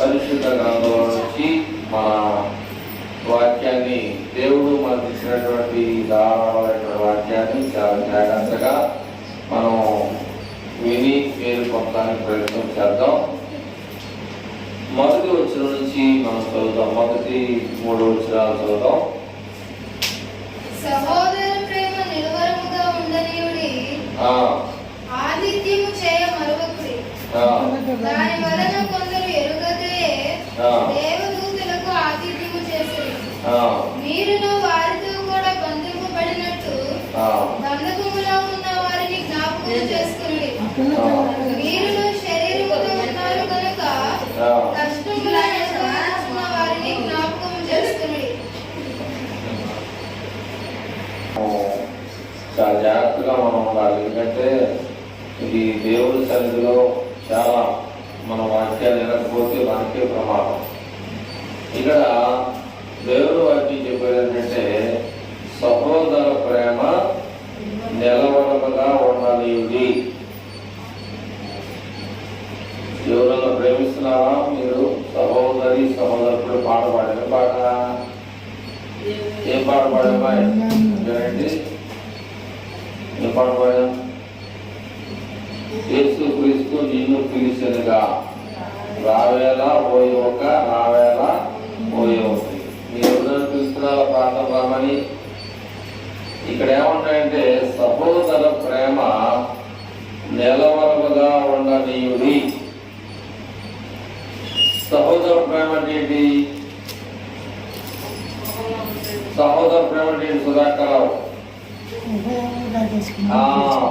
పరిశుద్ధ గ్రంథంలో నుంచి మన వాక్యాన్ని దేవుడు మనకు ఇచ్చినటువంటి ధారాళమైన వాక్యాన్ని చాలా జాగ్రత్తగా మనం విని పేరు పొందడానికి ప్రయత్నం చేద్దాం. మొదటి వచనం నుంచి మనం చదువుతాం. మొదటి 3 వచనాలు చదువుతాం. సహోదర ప్రేమ నిలవరముగా ఉండనియుడి, ఆతిథ్యము చేయ మరువకుడి. దాని వలన కొందరు ఎరుగతే దేవదూతలకు ఆతిథ్యము చేసిరి. మీరును వారితో కూడా బంధింపబడినట్టు బంధకములో ఉన్న వారిని జ్ఞాపకం చేసుకుని, మీరును శరీరముతో ఉన్నారు కనుక కష్టములో ఉన్న వారిని జ్ఞాపకం చేసుకుని. చాలా జాగ్రత్తగా మనం ఉండాలి. ఎందుకంటే ఇది దేవుడి సన్నిధిలో చాలా మన వాక్యాలు వినకపోతే మనకే ప్రమాదం. ఇక్కడ దేవుడు వాక్యం చెప్పేది ఏంటంటే సహోదర ప్రేమ నిలవడముగా ఉండనియుడి. ఎవరన్నా ప్రేమిస్తున్నావా? మీరు సహోదరి సహోదరుడు పాట పాడిన పాట ఏం పాట పాడమ్మా? ఏంటి ఏం పాట పాడా? యేసు క్రీస్తు నిన్ను పిలిచెనుగా, రావేళ పోయేవక రావేళ పోయేవకి. మీరు ఎవరైనా పిలుస్తున్నారా ప్రార్థన రామని? ఇక్కడ ఏమంటాయంటే సహోదర ప్రేమ నిలవరముగా ఉండనీయుడి. సహోదర ప్రేమ అంటే ఏంటి? సహోదర ప్రేమ అంటే ఏంటి? సుధాకరావు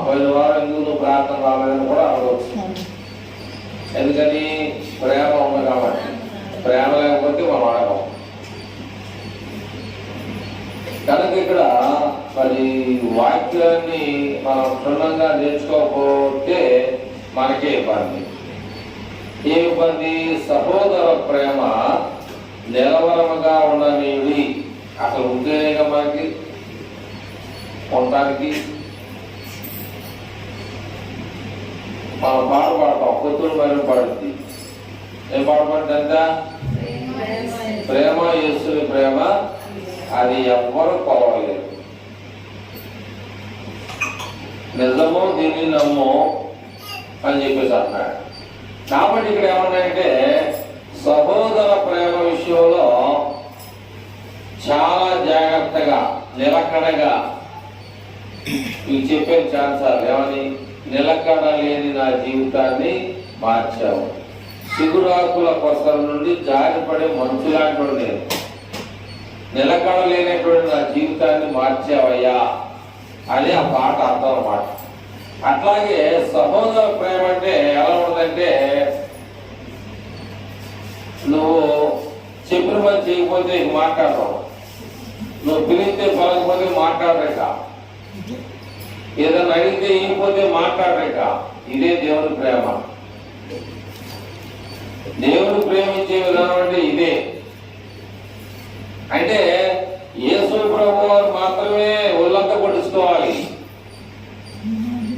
పోయిన వారం ఎందుకు నువ్వు ప్రార్థన రాలేదని కూడా అడగవచ్చు. ఎందుకని? ప్రేమ ఉంది కాబట్టి. ప్రేమ లేకపోతే మనం అడగం. కనుక ఇక్కడ మరి వాక్యాన్ని మనం క్షుణ్ణంగా నేర్చుకోకపోతే మనకే ఇబ్బంది. ఏ ఇబ్బంది? సహోదర ప్రేమ నిలవరముగా ఉండనివి. అసలు ఉంటేనేగా మనకి ఉండడానికి. మనం పాట పాడతాం, పొత్తులు మరి పడుతుంది. ఏం పాట పడుతుంది అంత? ప్రేమ యేసుని ప్రేమ, అది ఎవ్వరు కొలవలేరు. నిజమో దీన్ని నమ్మో అని చెప్పేసి అంటున్నాడు. కాబట్టి ఇక్కడ ఏమన్నాయంటే సహోదర ప్రేమ విషయంలో చాలా జాగ్రత్తగా నిలకడగా మీకు చెప్పాను చాలాసార్లు. ఏమని? నిలకడ లేని నా జీవితాన్ని మార్చావు. సిగురాకుల కొసల నుండి జారిపడే మంచు లాంటి నేను. నిలకడ లేనటువంటి నా జీవితాన్ని మార్చావయ్యా అని ఆ పాట అర్థం అన్నమాట. అట్లాగే సహోదర ప్రేమ అంటే ఎలా ఉందంటే నువ్వు చెప్పిన పని చేయకపోతే మాట్లాడతావు, నువ్వు పిలిస్తే పలకపోతే మాట్లాడలేక, ఏదైనా అడిగితే ఇకపోతే మాట్లాడలేక. ఇదే దేవుని ప్రేమ. దేవుడు ప్రేమించే విధానం అంటే ఇదే. అంటే యేసు ప్రభు మాత్రమే ఒళ్ళంతా పట్టించుకోవాలి,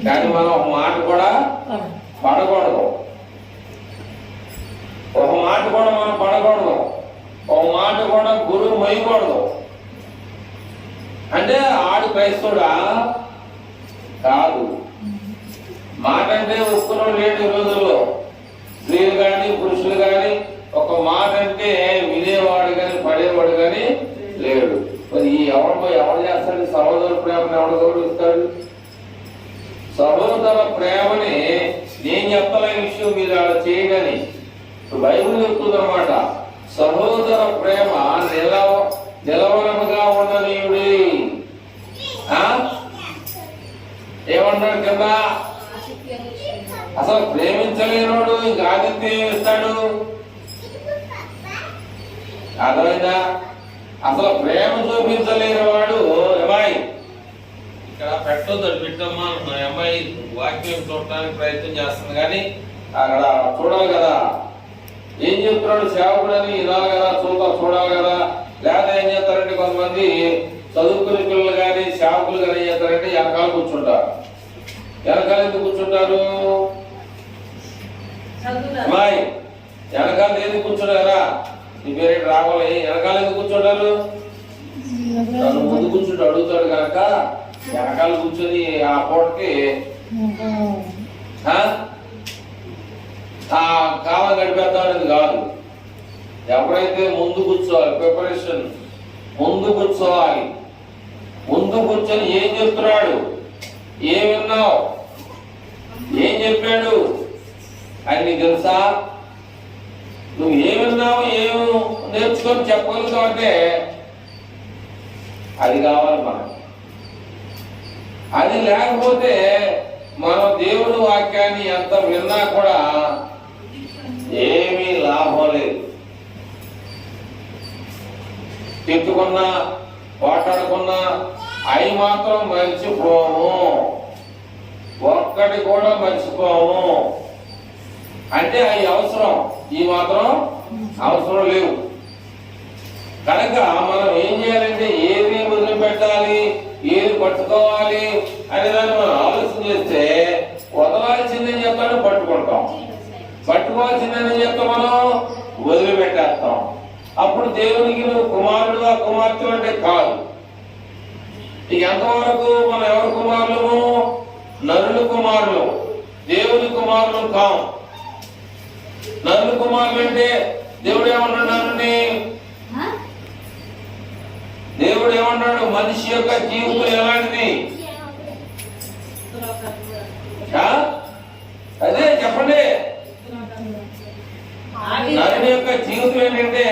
కానీ మనం ఒక మాట కూడా పడకూడదు. ఒక మాట కూడా మనం పడకూడదు. ఒక మాట కూడా గురువు మొయ్యకూడదు. అంటే ఆడు క్రైస్తవుడా కాదు. మాట అంటే ఒప్పుకున్నాడు లేడు ఈ రోజుల్లో. స్త్రీలు కానీ పురుషులు కానీ ఒక మాట అంటే వినేవాడు కానీ పడేవాడు కానీ లేడు. మరి ఈ ఎవరు చేస్తాడు? సహోదర ప్రేమను ఎవరు గౌరవిస్తాడు? సహోదర ప్రేమని నేను చెప్పలేని విషయం మీరు అలా చేయగని బైబిల్ చెప్తుందన్నమాట. సహోదర ప్రేమ నిలవరముగా ఉండనీయుడి. ఏమన్నాడు కదా? అసలు ప్రేమించలేనోడు ఇంకా ఆదిత్యం ఇస్తాడు. అర్థమైందా? అసలు ప్రేమ చూపించలేని వాడు అమ్మాయి ఇక్కడ పెట్టొద్దు. పెట్టమ్మా, మా అమ్మాయి వాక్యం చూడటానికి ప్రయత్నం చేస్తుంది కానీ అక్కడ చూడాలి కదా. ఏం చెప్తున్నాడు సేవకుడు అని వినాలి కదా, చూడాలి కదా. లేదా ఏం చేస్తారంటే కొంతమంది చదువుకునే పిల్లలు కానీ సేవకులు కానీ ఏం చేస్తారంటే వెనకాల కూర్చుంటారు. వెనకాల ఎందుకు కూర్చుంటారు? అమ్మాయి వెనకాల ఎందుకు కూర్చున్నారా? నీ పేరేంటి రావాలి, వెనకాల ఎందుకు కూర్చుంటారు? తను ముందు కూర్చుంటూ అడుగుతాడు కనుక వెనకాల కూర్చొని ఆ పూటకి ఆ కాలం గడిపేద్దాం అనేది కాదు. ఎవరైతే ముందు కూర్చోవాలి, ప్రిపరేషన్ ముందు కూర్చోవాలి. ముందు కూర్చొని ఏం చెప్తున్నాడు, ఏం విన్నావు, ఏం చెప్పాడు అని నీకు తెలుసా? నువ్వు ఏం విన్నావు, ఏం నేర్చుకొని చెప్పగలుగుతావు అంటే అది కావాలి మనకు. అది లేకపోతే మనం దేవుడి వాక్యాన్ని ఎంత విన్నా కూడా ఏమీ లాభం లేదు. తిట్టుకున్నా పోటాడుకున్నా అవి మాత్రం మర్చిపోము, ఒక్కటి కూడా మర్చిపోము. అంటే అవి అవసరం, ఈ మాత్రం అవసరం లేవు. కనుక మనం ఏం చేయాలంటే ఏది వదిలిపెట్టాలి, ఏది పట్టుకోవాలి అనే దాన్ని మనం ఆలోచన చేస్తే వదలాల్సిందని చెప్తాను పట్టుకుంటాం, పట్టుకోవాల్సిందని చెప్తా మనం వదిలిపెట్టేస్తాం. అప్పుడు దేవునికి నువ్వు కుమారుడు ఆ కుమార్తె అంటే కాదు. ఎంతవరకు మనం ఎవరి కుమారులము? నరుల కుమారులు, దేవుని కుమారులు కాం. నరుల కుమారులు అంటే దేవుడు ఏమన్నాడు? దేవుడు ఏమన్నాడు? మనిషి యొక్క జీవితం ఎలాంటిది? అదే చెప్పండి. నరుని యొక్క జీవితం ఏంటంటే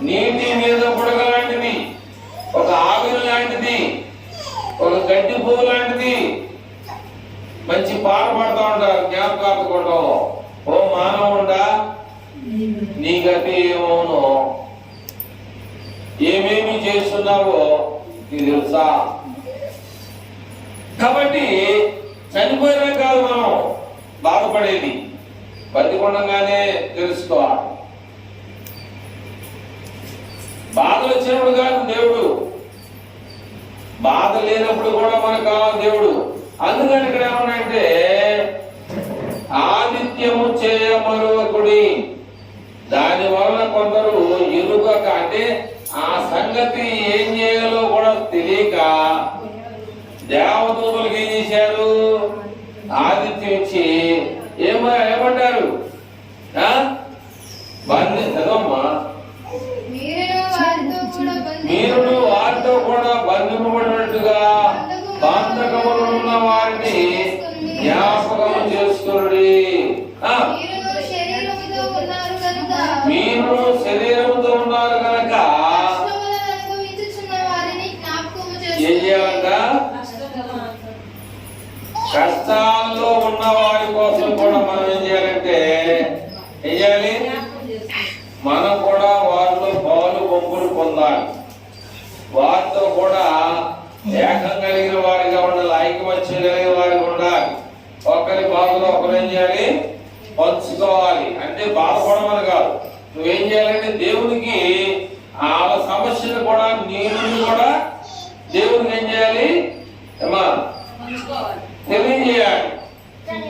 నీటి మీద బుడగ లాంటిది, ఒక ఆవిరి లాంటిది, ఒక గడ్డి పువ్వు లాంటిది. మంచి పాట పాడుతూ ఉంటారు జ్ఞాపకార్థం. ఓ మానవుడా నీ గతి ఏమోను, ఏమేమి చేస్తున్నావో నీకు తెలుసా? కాబట్టి చనిపోయినా కాదు మనం బాధపడేది, బతికొండగానే తెలుసుకోవాలి. బాధలు వచ్చినప్పుడు కాదు దేవుడు, బాధ లేనప్పుడు కూడా మనకు కావాలి దేవుడు. అందుకని ఇక్కడ ఏమన్నాయంటే ఆదిత్యము చేయమరువకుడి. దాని వలన కొందరు ఎరుగక, అంటే ఆ సంగతి ఏం చేయాలో కూడా తెలియక దేవదూతలకు ఏం చేశారు? ఆదిత్యం ఇచ్చి ఏమంటారు? చదవమ్మా. మీరును వారితో కూడా బంధింపబడినట్టుగా బంధకములు ఉన్న వారిని జ్ఞాపకము చేసుకుని. మీరు శరీరంతో ఉన్నారు కనుక ఏం చేయాలంట? కష్టాల్లో ఉన్న వారి కోసం కూడా మనం ఏం చేయాలంటే ఏం చేయాలి? మనం కూడా వారిలో పాలు పంపులు పొందాలి, వారితో కూడా ఏకం కలిగిన వారిగా ఉండాలి, ఐకమత్యం కలిగిన వారిగా ఉండాలి. ఒకరి బాధలో ఒకరు ఏం చేయాలి? పంచుకోవాలి. అంటే బాధపడమని కాదు, నువ్వేం చేయాలంటే దేవునికి ఆ సమస్యను కూడా నీరుని కూడా దేవునికి ఏం చేయాలి? ఏమా తెలియజేయాలి.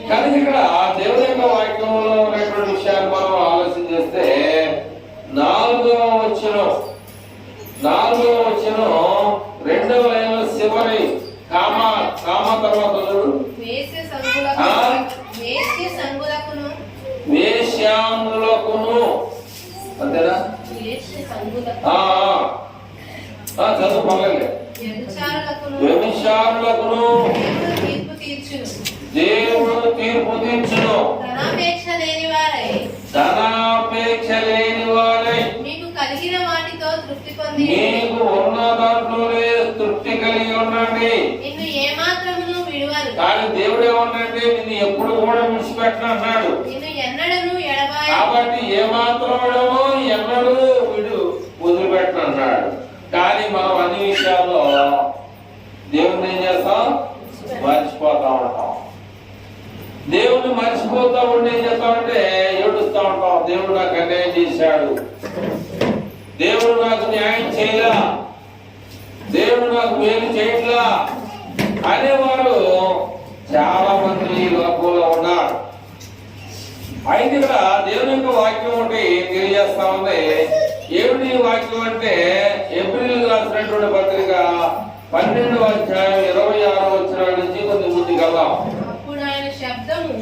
కానీ ఇక్కడ దేవుని యొక్క వాక్యంలో ఉన్నటువంటి విషయాన్ని మనం ఆలోచన చేస్తే 4వ వచనం 2వ లైన్లో చివరి కామ తర్వాత వేశ్యాములకును, అంతేనా? చదువు పర్లేదు. వ్యభిచారులకును దేవుడు తీర్పు తీర్చును. ధనాపేక్ష లేని వారై మీకు కలిగిన వాటితో తృప్తి పొంది, మీకు ఉన్న దాంట్లోనే తృప్తి కలిగి ఉండండి. నిన్ను ఏమాత్రమును విడువరు. కానీ దేవుడు ఏమన్నాడంటే నిన్ను ఎప్పుడు కూడా విడిచిపెట్టనన్నాడు. నిన్ను ఎన్నడను ఎడబాయను. కాబట్టి ఏమాత్రమో ఎన్నడూ వదిలిపెట్టనన్నాడు. కానీ మనం అన్ని విషయాల్లో దేవుడిని ఏం చేస్తాం? మర్చిపోతా ఉంటాం. దేవుడిని మర్చిపోతా ఉండి ఏం చేస్తామంటే ఏడుస్తా ఉంటాం. దేవుడు నాకు అన్యాయం చేశాడు, దేవుడు నాకు న్యాయం చేయలా, దేవుడు నాకు మేలు చేయట్లా అనేవారు చాలా మంది ఈ లోకంలో ఉన్నారు. అయితే ఇక్కడ దేవుని యొక్క వాక్యం ఒకటి తెలియజేస్తా ఉంది. ఏమిటి వాక్యం అంటే ఏప్రిల్ రాసినటువంటి పత్రిక 12వ అధ్యాయం 26వ వచనం నుంచి కొంచెం ముందుకెళ్దాం. అప్పుడు ఆయన శబ్దము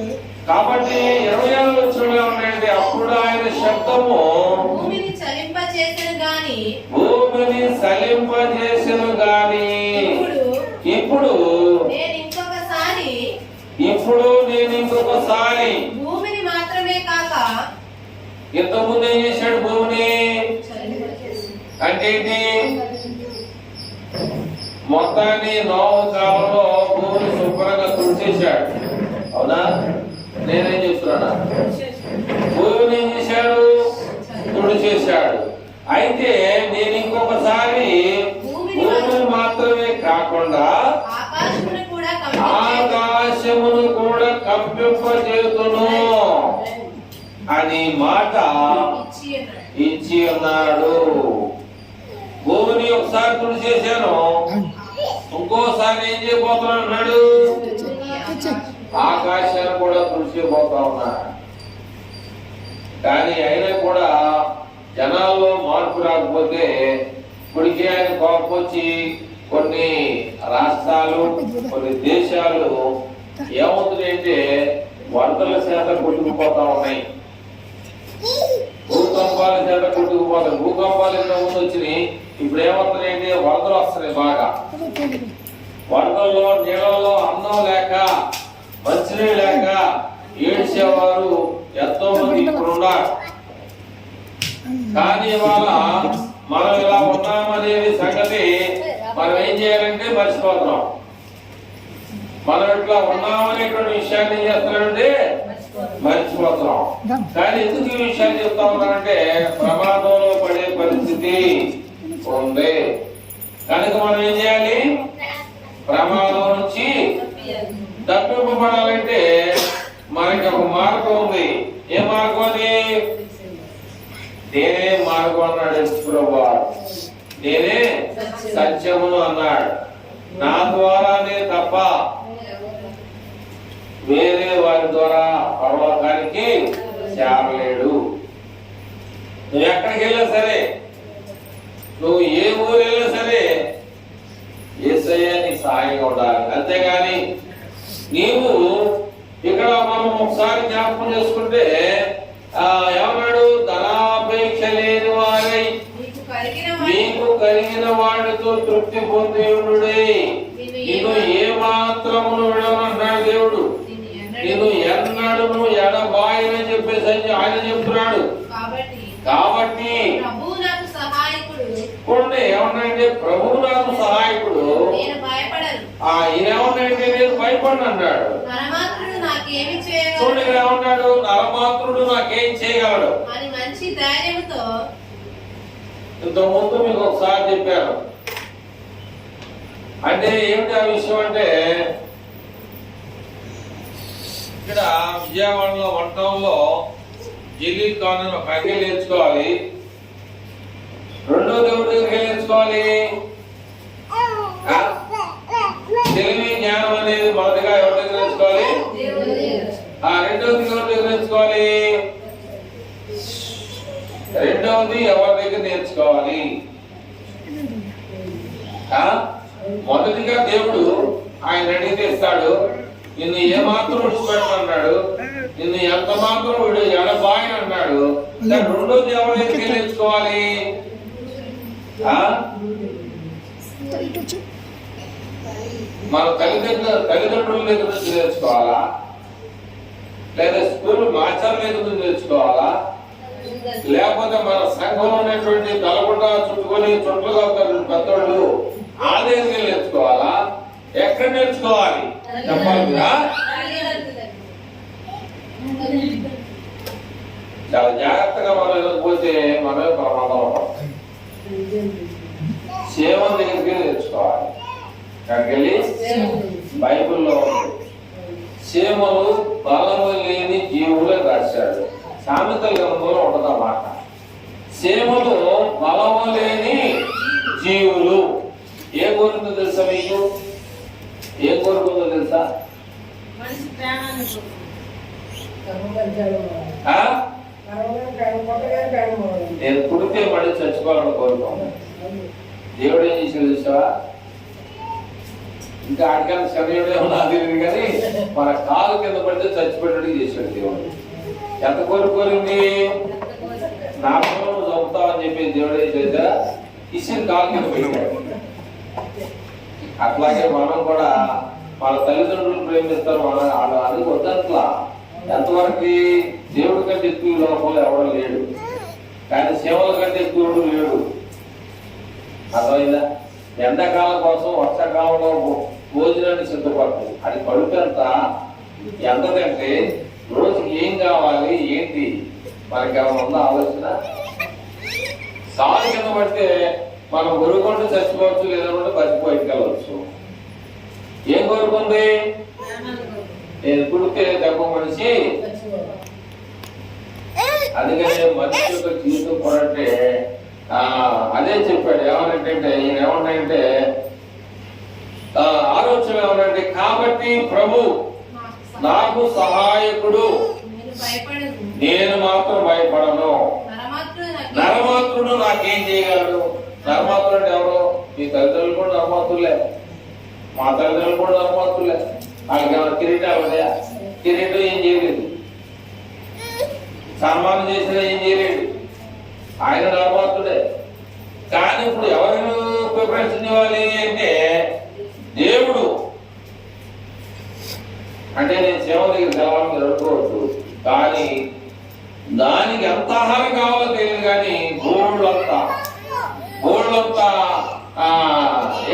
కాబట్టి 26వ వచనంలో ఉన్నాయంటే అప్పుడు ఆయన శబ్దము భూమిని చలింపచేసెను గాని భూమిని సలింపజేసెను గాని ఇప్పుడు నేను ఇంకొకసారి భూమిని మాత్రమే కాక ఇంతకుముందు ఏం చేశాడు? భూమిని చలింపచేసెను. అంటే ఏంటి? మొత్తాన్ని నోవు కాలంలో భూమిని శుభ్రంగా తుడిచేశాడు. అవునా? నేనేం చెప్తున్నా? భూమిని ఏం చేశాడు? తుడిచేశాడు. అయితే నేను ఇంకొకసారి భూమిని మాత్రమే కాకుండా ఆకాశమును కూడా కంపింపజేతును అని మాట ఇచ్చి ఉన్నాడు. భూమిని ఒకసారి తుడిచేశాను, ఇంకోసారి ఏం చేయబోతున్నాడు అన్నాడు? ఆకాశాన్ని కూడా తుడిచిపోతా ఉన్నాడు. కానీ అయినా కూడా జనాల్లో మార్పు రాకపోతే ఇప్పటికే ఆయన కోపం వచ్చి కొన్ని రాష్ట్రాలు కొన్ని దేశాలు ఏమవుతున్నాయంటే వరదల చేత కొట్టుకుపోతా ఉన్నాయి, భూకంపాల చేత కొట్టుకుపోతాయి. భూకంపాలు ఎంత ముందు వచ్చినాయి, ఇప్పుడు ఏమవుతున్నాయంటే వరదలు వస్తున్నాయి. బాగా వరదల్లో నీళ్ళల్లో అన్నం లేక మంచినీళ్ళు లేక ఏడ్చేవారు ఎంతో మంది ఇప్పుడు ఉన్నారు. కానీ ఇవాళ మనం ఇలా ఉన్నామనేది సంగతి మనం ఏం చేయాలంటే మర్చిపోతున్నాం. మనం ఇట్లా ఉన్నామనేటువంటి విషయాన్ని ఏం చేస్తున్నామంటే మర్చిపోతున్నాం. కానీ ఎందుకు ఈ విషయాన్ని చెప్తా ఉన్నానంటే ప్రమాదంలో పడే పరిస్థితి ఉంది కనుక మనం ఏం చేయాలి? ప్రమాదం నుంచి తప్పింపబడాలంటే మనకి ఒక మార్గం ఉంది. ఏ మార్గం అది? నేనే మార్గం అన్నాడు ప్రభువారు, నేనే సత్యమును అన్నాడు. నా ద్వారానే తప్ప వేరే వారి ద్వారా పరలోకానికి చేరలేడు. నువ్వు ఎక్కడికి వెళ్ళా సరే, నువ్వు ఏ ఊరు వెళ్ళినా సరే యేసయ్య నీకు సహాయంగా ఉండాలి. అంతేగాని నీవు ఇక్కడ మనం ఒకసారి జ్ఞాపకం చేసుకుంటే ఏమన్నాడు? ధనాపేక్ష లేని వారై మీకు కలిగిన వాడితో తృప్తి పొందేవుడే నేను ఏ మాత్రమును విడవనన్నాడు దేవుడు. నేను ఎన్నడను ఎడబాయని చెప్పేసి ఆయన చెప్తున్నాడు. కాబట్టి ఏమన్నాయంటే ప్రభువు నాకు సహాయకుడు, ఈయనేమన్నాయంటే నేను భయపడను అన్నాడు. చూడండి ఏమన్నాడు? నరమాత్రుడు నాకేం చేయగలడు అని మంచి ధైర్యంతో ఇంతకుముందు మీకు ఒకసారి చెప్పాను. అంటే ఏమిటి ఆ విషయం అంటే ఇక్కడ విజయవాడలో వన్ టౌన్ లో జలీల్ ఖాన్ అని ఒక ఆయన నేర్చుకోవాలి. రెండో దేవుడి దగ్గరికి నేర్చుకోవాలి. తెలివి జ్ఞానం అనేది మొదటిగా ఎవరి దగ్గర నేర్చుకోవాలి? రెండవది ఎవరి దగ్గర నేర్చుకోవాలి? రెండవది ఎవరి దగ్గర నేర్చుకోవాలి? మొదటిగా దేవుడు ఆయన అడిగితే ఇస్తాడు. నిన్ను ఏ మాత్రం విడిచిపెట్టన్నాడు, నిన్ను ఎంత మాత్రం వీడు ఎడబాయని అన్నాడు. రెండోది ఎవరి దగ్గర నేర్చుకోవాలి? మన తల్లిదండ్రుల దగ్గర నుంచి నేర్చుకోవాలా, లేదా స్కూల్ మాస్టర్ దగ్గర నుంచి నేర్చుకోవాలా, లేకపోతే మన సంఘంలో ఉన్నటువంటి తలగుడ్డ చుట్టుకొని చుట్టలుగా పెద్దోళ్ళు ఆ దగ్గర నేర్చుకోవాలా? ఎక్కడ నేర్చుకోవాలి చెప్పాలి కదా. చాలా జాగ్రత్తగా మనం పోతే మనమే ప్రమాదంలో పడతాం. సేవం దగ్గరికి నేర్చుకోవాలి. అక్కడికి వెళ్ళి బైబిల్లో సేమలు బలము లేని జీవులే రాశాడు. సామెతల గ్రంథంలో ఉండదు మాట. సేమలు బలము లేని జీవులు. ఏ కోరుకుందో తెలుసా మీకు? ఏ కోరుకుందో తెలుసా? ఆ? నేను పుడితే మళ్ళీ చచ్చిపోవాలని కోరుకోను. దేవుడు ఏం చేసాడు చూసావా? ఇంకా ఆడికన్నా శరీరుడే ఉన్నా తెలియదు కానీ మన కాలు కింద పడితే చచ్చిపోయేటట్టు చేశాడు దేవుడు. ఎంత కోరుకోరింది? నా పిల్లలు చంపుతావని చెప్పి దేవుడు ఏం చేశా? ఇచ్చిన కాలు కింద పెట్టాడు. అట్లాగే మనం కూడా మన తల్లిదండ్రులు ప్రేమిస్తారు, మన వాళ్ళు అది వద్దట్లా. ఎంతవరకు దేవుడి కంటే ఎక్కువ లోపల ఎవడం లేడు, కానీ సేవల కంటే ఎక్కువ లేడు. అర్థమైందా? ఎండాకాలం కోసం వర్షాకాలంలో భోజనాన్ని సిద్ధపడుతుంది. అది కడుపంత ఎంతదంటే రోజుకి ఏం కావాలి ఏంటి మనకి ఏమైనా ఉందా ఆలోచన? కాలు కింద పడితే మనం గురుకొండ చచ్చిపోవచ్చు, లేదంటే బతికిపోయికెళ్ళవచ్చు. ఏం కోరుకుంది? నేను పుడితే దెబ్బ మనిషి. అందుకని మనిషి యొక్క జీవితం కూడా అంటే అదే చెప్పాడు. ఏమనంటే ఈయన ఏమన్నాయంటే ఆలోచన ఏమనంటే, కాబట్టి ప్రభు నాకు సహాయకుడు, నేను మాత్రం భయపడను. నరమాత్రుడు నాకేం చేయగలడు? నరమాత్రుడు అంటే ఎవరు? మీ తల్లిదండ్రులు కూడా నరమాత్రులే, మా తల్లిదండ్రులు కూడా నరమాత్రులే. వాళ్ళకి ఏమైనా కిరీటాలు ఉన్నాయా? కిరీటం ఏం చేయలేదు, సన్మానం చేసినా ఏం చేయలేడు. ఆయన నరమాత్రుడే. కానీ ఇప్పుడు ఎవరు ప్రిఫరెన్స్ ఇవ్వాలి అంటే దేవుడు. అంటే నేను సేవ దగ్గర సేవలను జరుపుకోవచ్చు, కానీ దానికి ఎంత ఆహారం కావాలో తెలియదు. కానీ గోళ్ళంతా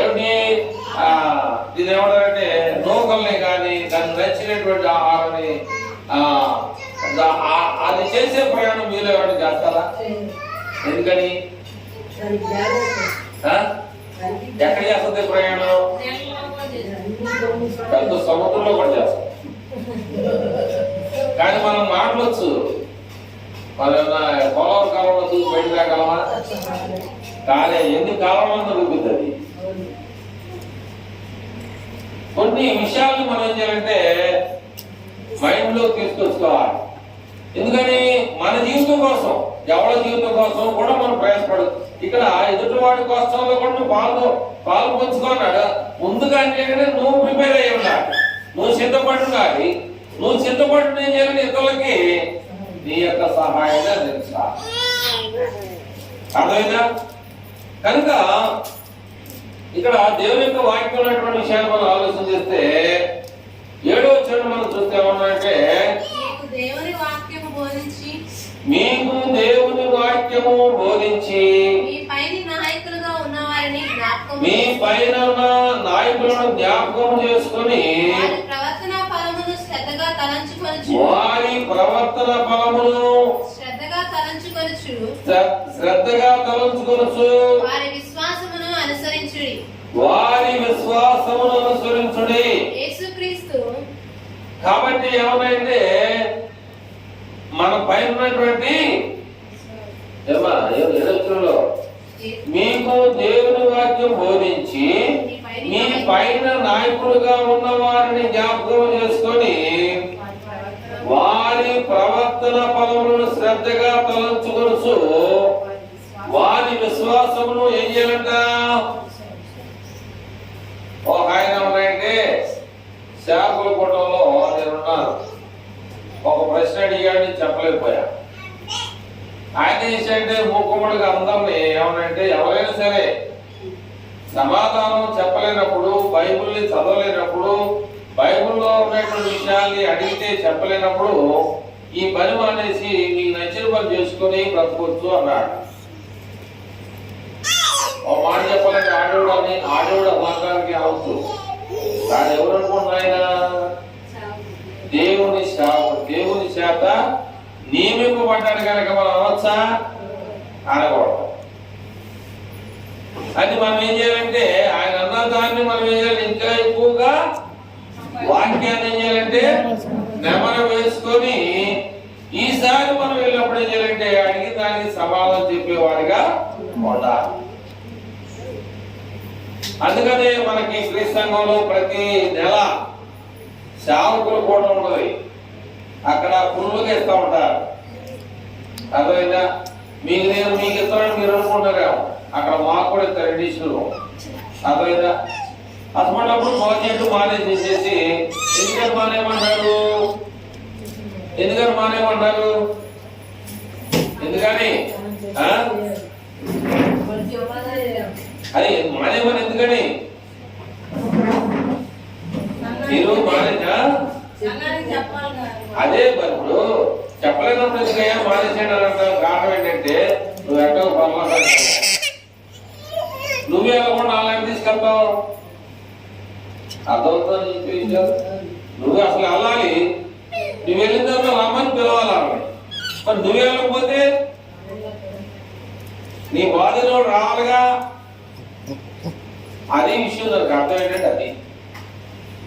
ఏమిటి ఇది ఏమంటారంటే నూకల్ని కానీ దాన్ని నచ్చినటువంటి ఆహారాన్ని అది చేసే ప్రయాణం మీరు ఏమైనా చేస్తారా? ఎందుకని? ఎక్కడ చేస్తుంది ప్రయాణం? పెద్ద సముద్రంలో కూడా చేస్తాం. కానీ మనం మాట్లాడచ్చు, మనం పోలవరం కాలంలో చూసి బయట రాగలమా? కానీ ఎన్ని కాలంలో దొరుకుతుంది. కొన్ని విషయాలను మనం ఏం చేయాలంటే మైండ్ లో తీసుకొచ్చుకోవాలి. ఎందుకని? మన జీవితం కోసం, ఎవరి జీవితం కోసం కూడా మనం ప్రయాసపడదు. ఇక్కడ ఎదుటివాడి కోసంలో కూడా నువ్వు పాలు పంచుకున్నాడు. ముందుగా అంటే నువ్వు ప్రిపేర్ అయ్యి ఉండాలి, నువ్వు సిద్ధపడి ఉండాలి. నువ్వు సిద్ధపడి ఏం చేయాలి? ఇతరులకి నీ యొక్క సహాయంగా అందించాలి. అర్థమైందా? కనుక ఇక్కడ దేవుని యొక్క వాక్యం ఉన్నటువంటి విషయాన్ని మనం ఆలోచన చేస్తే 7వ వచనం మనం చూస్తే ఏమన్నారంటే, మీకు దేవుని వాక్యము బోధించి మీ పైన నాయకులను జ్ఞాపకం చేసుకొని వారి ప్రవర్తన ఫలమును శ్రద్ధగా తలంచుకొనుచు వారి విశ్వాసమును అనుసరించుడి. యేసుక్రీస్తు. కాబట్టి ఏమైంది? మన పైన ఉన్నటువంటి మీకు దేవుని వాక్యం బోధించి మీ పైన నాయకులుగా ఉన్న వారిని జ్ఞాపకం చేసుకొని వారి ప్రవర్తన ఫలములను శ్రద్ధగా తలంచుకొనుచు వారి విశ్వాసమును ఏం చేయాలంట? ఒక ఆయన ఉన్నాయంటే శాఖల కూటంలో నేనున్నాను. ఒక ప్రశ్న అడిగాడు, చెప్పలేకపోయా. ఆయన చేసంటే మూకుమ్మడిగా అందరినీ ఏమనంటే ఎవరైనా సరే సమాధానం చెప్పలేనప్పుడు, బైబిల్ని చదవలేనప్పుడు, బైబిల్లో ఉన్నటువంటి విషయాల్ని అడిగితే చెప్పలేనప్పుడు ఈ పని మానేసి మీకు నచ్చిన పని చేసుకుని బ్రతకొచ్చు అన్నాడు. ఒక మాట చెప్పాలంటే ఆడేవాడు అమాంగానికి అవచ్చు. కానీ ఎవరు అనుకుంటున్నా? ఆయన దేవుని చేత నియమింపబడ్డాడు కనుక మనం అనవచ్చా? అనకూడదు. అది మనం ఏం చేయాలంటే ఆయన అన్న దాన్ని మనం ఏం చేయాలి? ఇంకా ఎక్కువగా వాక్యాన్ని ఏం చేయాలంటే నెమర వేసుకొని ఈసారి మనం వెళ్ళినప్పుడు ఏం చేయాలంటే అడిగి దానికి సమాధానం చెప్పేవాడిగా ఉండాలి. అందుకనే మనకి క్రీస్తు సంఘంలో ప్రతి నెల సేవకులు కూడా ఉన్నది. అక్కడ పుల్లుగా ఇస్తూ ఉంటారు. అర్థమైందా? మీకు నేను మీకు ఇస్తానని మీరు అనుకుంటారేమో, అక్కడ మాకు కూడా ఇస్తారు అడిషనల్. అర్థమైందా? అసలు ప్రాజెక్టు మానేసేసి ఎందుకని మానేయమంటారు? ఎందుకని మానేయమంటారు? ఎందుకని అది మానేమని ఎందుకని మీరు మానేసా? అదే మరి ఇప్పుడు చెప్పలేనప్పుడు ఎందుకయ్యా మానేసాడు అంటారు. కారణం ఏంటంటే నువ్వు ఎక్కడో పర్లేదు, నువ్వే వెళ్ళకుండా ఆన్లైన్ తీసుకెళ్తావు. అర్థమవుతుంది? నువ్వు అసలు వెళ్ళాలి, నువ్వు వెళ్ళిన తర్వాత రమ్మని పిలవాలి. మరి నువ్వు వెళ్ళకపోతే నీ బాధలో రావాలిగా. అది విషయం. దానికి అర్థం ఏంటంటే అది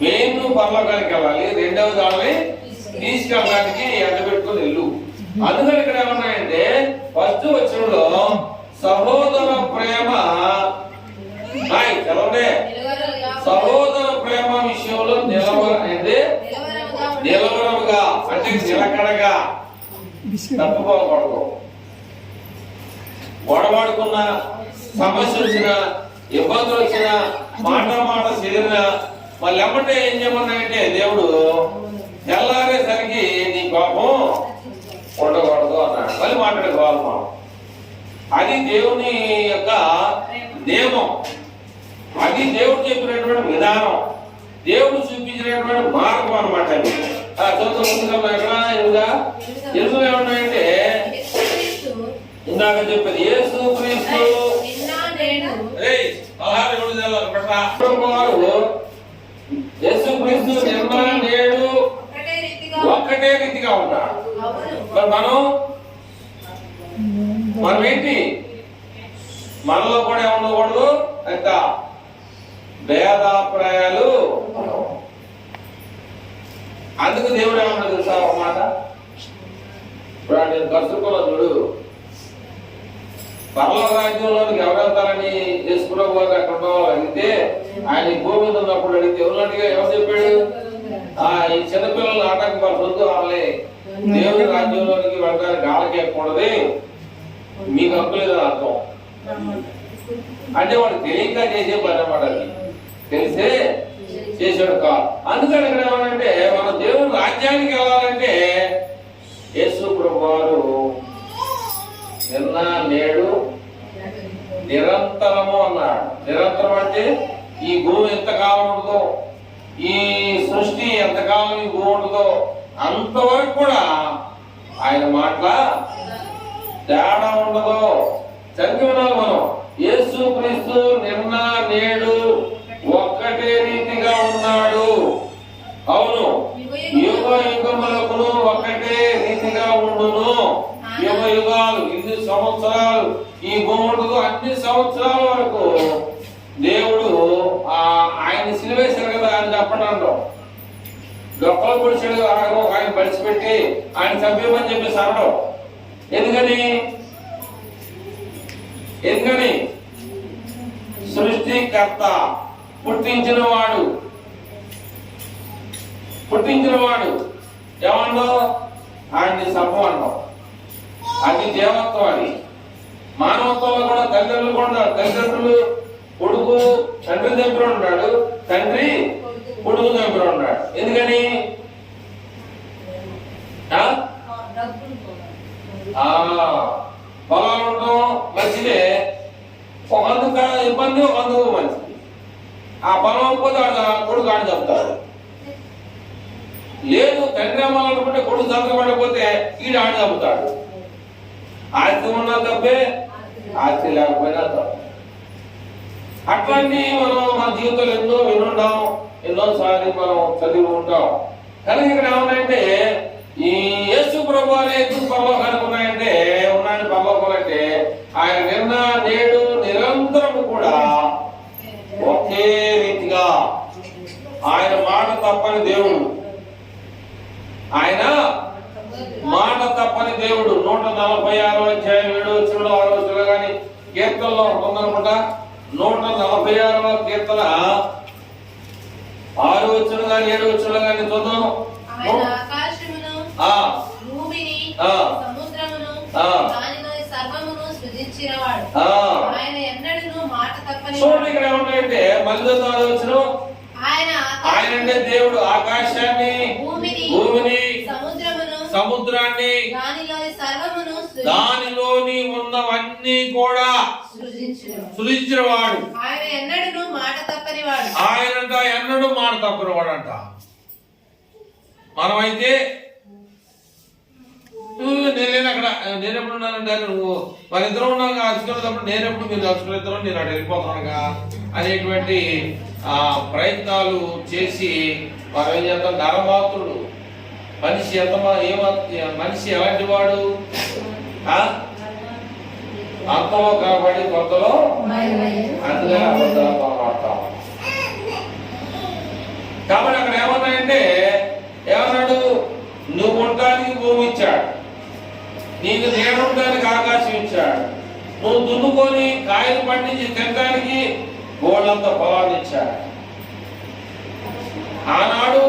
మెయిన్ నువ్వు పర్లోకానికి వెళ్ళాలి, రెండవ దాన్ని తీసుకెళ్ళడానికి ఎండ పెట్టుకుని వెళ్ళు. అందుకని ఇక్కడ ఏమన్నాయంటే ఫస్ట్ వచ్చినలో సహోదర ప్రేమ చదవండి. సహోదర ప్రేమ విషయంలో నిలవరముగా అంటే నిలకడగా తప్పుకోకూడదు. గొడవాడుకున్న సమస్య వచ్చిన ఇబ్బందులు వచ్చిన మాట చెదిరిన మళ్ళీ ఎమ్మటే ఏం చేయమన్నాయంటే దేవుడు తెల్లారేసరికి నీ కోపం ఉండకూడదు అన్నాడు. మళ్ళీ మాట్లాడుకోవాలి మనం. అది దేవుని యొక్క నియమం, అది దేవుడు చెప్పినటువంటి విధానం, దేవుడు చూపించినటువంటి మార్గం అనమాట. ఎరుగు ఏమన్నాయంటే ఇందాక చెప్పేది యేసు క్రీస్తు యేసు క్రీస్తు నిన్న నేడు ఒక్కటే రీతిగా ఉంటాడు. మరి మనం ఏంటి మనలో కూడా ఏమనకూడదు, ఎంత భేదాభిప్రాయాలు. అందుకు దేవుడు ఏమన్నా తెలుసా ఒక మాట, ఇప్పుడు నేను కసుకున్న చూడు, పర్ల రాజ్యంలోనికి ఎవరెళ్తారని చేసుకున్న వారు ఎక్కడ అడిగితే ఆయన భూమి మీద ఉన్నప్పుడు అడిగితే ఉన్నట్టుగా ఎవరు చెప్పాడు? ఈ చిన్నపిల్లలు ఆటంకపరచొద్దు, వాళ్ళని దేవుని రాజ్యంలోనికి వెళ్ళడానికి గాలకి ఎక్కకూడదు, మీకు హక్కులేదని అర్థం. అంటే వాడు తెలియక చేసే పని అన్నమాట. అది తెలిసే చేసాడు కాదు. అందుకని ఇక్కడ ఏమనంటే మనం దేవుని రాజ్యానికి వెళ్ళాలంటే యేసు ప్రభు వారు నిన్న నేడు నిరంతరము అన్నాడు. నిరంతరం అంటే ఈ భూమి ఎంతకాలం ఉంటుందో, ఈ సృష్టి ఎంతకాలం ఈ భూమి ఉంటుందో అంతవరకు కూడా ఆయన మాటల తేడా ఉండదు. చదివినాలి మనం. యేసు క్రీస్తు నిన్న నేడు ఒక్కటే రీతిగా ఉన్నాడు. అవును, యుగ యుగములకును ఒక్కటే రీతిగా ఉండును. యుగ యుగాలు, ఇన్ని సంవత్సరాలు ఈ భూమి ఉంటుందో అన్ని సంవత్సరాల వరకు దేవుడు ఆయన సిలువేశారు కదా ఆయన చెప్పడంలో గొప్పలు పొడిచాడు. ఆయన పరిచిపెట్టి ఆయన చంపేమని చెప్పేసి అనడం. ఎందుకని సృష్టికర్త పుట్టించిన వాడు ఏమన్నా ఆయన్ని చంపమన్నాం. అది దేవత్వం. అది మానవత్వంలో కూడా తల్లిదండ్రులు కొడుకు తండ్రి దగ్గర ఉన్నాడు, తండ్రి కొడుకు దగ్గర ఉన్నాడు. ఎందుకని పొలాలు ఉండడం మంచిదే, ఒక అందుకు ఇబ్బంది, ఒక అందుకు మంచిది. ఆ పొలం పోతే కొడుకు ఆడి చెప్తాడు. లేదు తండ్రి అమ్మాలనుకుంటే కొడుకు చదవబడిపోతే ఈడు ఆడి చంపుతాడు. ఆస్తి ఉన్నా తప్పే, ఆస్తి లేకపోయినా తప్పే. అట్లాంటి మనం మన జీవితంలో ఎన్నో వినుంటాం, ఎన్నోసార్లు మనం చదివి ఉంటాం. కానీ ఇక్కడ ఏమన్నాయంటే ఈ యేసు ప్రభు ఎందుకు పరలోకానికి ఉన్నాయంటే పరలోకం అంటే ఆయన నిన్న నేడు నిరంతరము కూడా ఒకే రీతిగా ఆయన మాట తప్పని దేవుడు. ఆయన మాట తప్పని దేవుడు. 146 అధ్యాయం 7 వచనంలో 6 వచనంలో కానీ కీర్తనలో ఉందనుకుంటా. 146వ కీర్తన 6 వచనం కానీ 7 వచనంలో కానీ చూద్దాం. దానిలోని సర్వమును సృజించినవాడు. ఆ. ఆయన ఎన్నడూ మాట తప్పని చూడండి ఇక్కడ ఏమంటాయంటే మళ్ళీ వచ్చిన ఆయన ఆయన అంటే దేవుడు ఆకాశాన్ని, భూమిని, సముద్రాన్ని, దానిలోని ఉన్నవన్నీ కూడా సృజించిన వాడు. ఆయన ఎన్నడూ మాట తప్పని వాడు. ఆయనంట ఎన్నడూ మాట తప్పని వాడంట. మనమైతే నేను అక్కడ నేనెప్పుడు ఉన్నానంటే నువ్వు మన ఇద్దరు ఉన్నాను కలుసుకునేటప్పుడు నేనెప్పుడు మీరు కలుసుకునే ఇద్దరు నేను అక్కడ వెళ్ళిపోతున్నానుగా అనేటువంటి ప్రయత్నాలు చేసి మనం ఏం చేస్తాం? నరమాత్రుడు మనిషి మనిషి ఎలాంటి వాడు? అంతలో కనబడి కొత్తలో అందులో అబద్ధాలు మాట్లాడతాం. కాబట్టి అక్కడ ఏమన్నాయంటే ఏమన్నాడు? నువ్వు ఉండడానికి భూమి ఇచ్చాడు, నీకు నేను ఉండడానికి ఆకాశం ఇచ్చాడు, నువ్వు దున్నుకొని కాయలు పండించి తినడానికి గోళ్ళంత పొలాన్ని ఇచ్చాడు. ఆనాడు